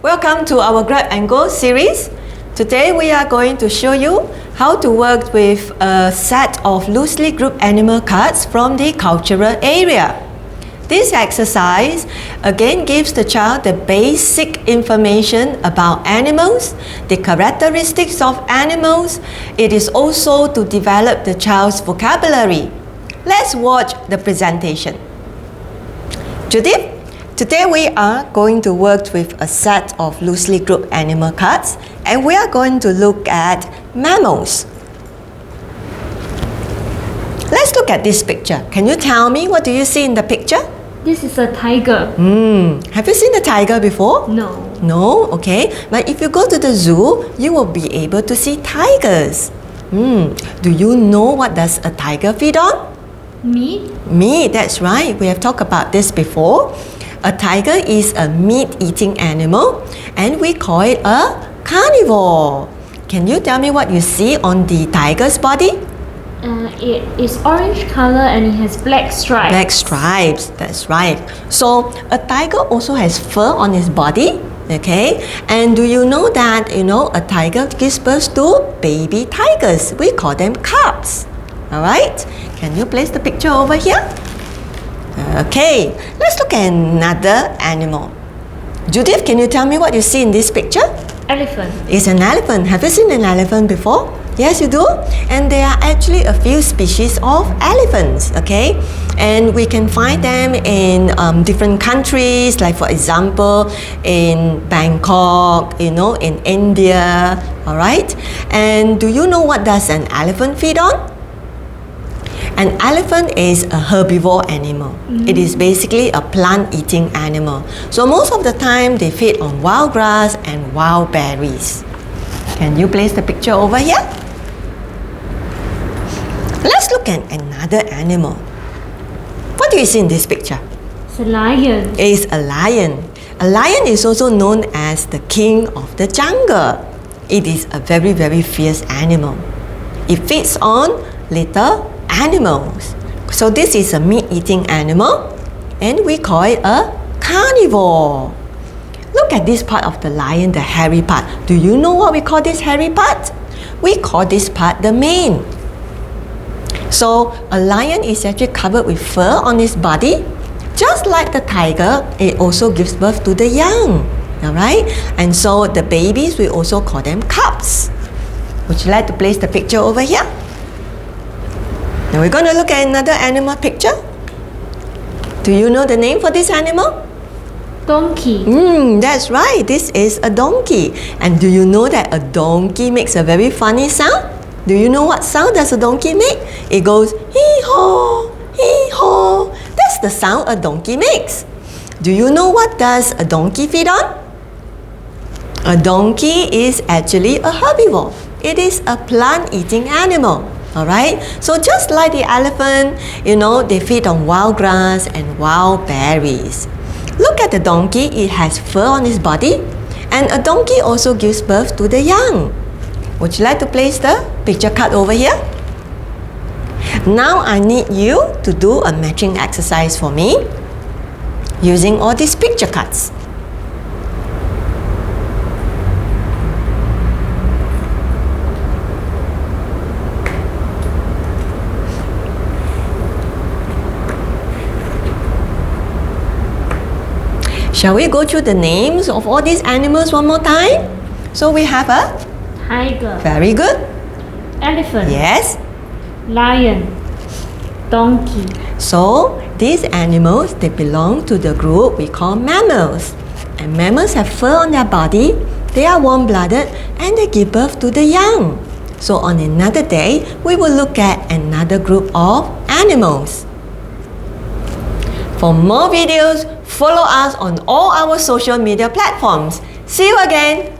Welcome to our Grab and Go series. Today we are going to show you how to work with a set of loosely grouped animal cards from the cultural area. This exercise again gives the child the basic information about animals, the characteristics of animals. It is also to develop the child's vocabulary. Let's watch the presentation. Judith, today we are going to work with a set of loosely grouped animal cards, and we are going to look at mammals. Let's look at this picture. Can you tell me what do you see in the picture? This is a tiger. Have you seen a tiger before? No. No? Okay. But if you go to the zoo, you will be able to see tigers. Do you know what does a tiger feed on? Meat? Meat, that's right. We have talked about this before. A tiger is a meat-eating animal, and we call it a carnivore. Can you tell me what you see on the tiger's body? It is orange color and it has black stripes. Black stripes, that's right. So a tiger also has fur on his body. Okay, and do you know that a tiger gives birth to baby tigers? We call them cubs. Alright, can you place the picture over here? Okay, let's look at another animal. Judith, can you tell me what you see in this picture? Elephant. It's an elephant. Have you seen an elephant before? Yes, you do? And there are actually a few species of elephants, okay? And we can find them in different countries, like for example, in Bangkok, in India, alright? And do you know what does an elephant feed on? An elephant is a herbivore animal. It is basically a plant-eating animal. So most of the time, they feed on wild grass and wild berries. Can you place the picture over here? Let's look at another animal. What do you see in this picture? It's a lion. It's a lion. A lion is also known as the king of the jungle. It is a very, very fierce animal. It feeds on little animals. So this is a meat-eating animal, and we call it a carnivore. Look at this part of the lion, the hairy part. Do you know what we call this hairy part? We call this part the mane. So a lion is actually covered with fur on its body. Just like the tiger, it also gives birth to the young. Alright? And so the babies, we also call them cubs. Would you like to place the picture over here? Now we're going to look at another animal picture. Do you know the name for this animal? Donkey. That's right. This is a donkey. And do you know that a donkey makes a very funny sound? Do you know what sound does a donkey make? It goes hee-haw, hee-haw. That's the sound a donkey makes. Do you know what does a donkey feed on? A donkey is actually a herbivore. It is a plant-eating animal. Alright? So just like the elephant, they feed on wild grass and wild berries. Look at the donkey. It has fur on its body, and a donkey also gives birth to the young. Would you like to place the picture card over here? Now I need you to do a matching exercise for me using all these picture cards. Shall we go through the names of all these animals one more time? So we have a Tiger. very good. Elephant. Yes. Lion. Donkey. So these animals, they belong to the group we call mammals. And mammals have fur on their body, they are warm-blooded, and they give birth to the young. So on another day, we will look at another group of animals. For more videos, follow us on all our social media platforms. See you again!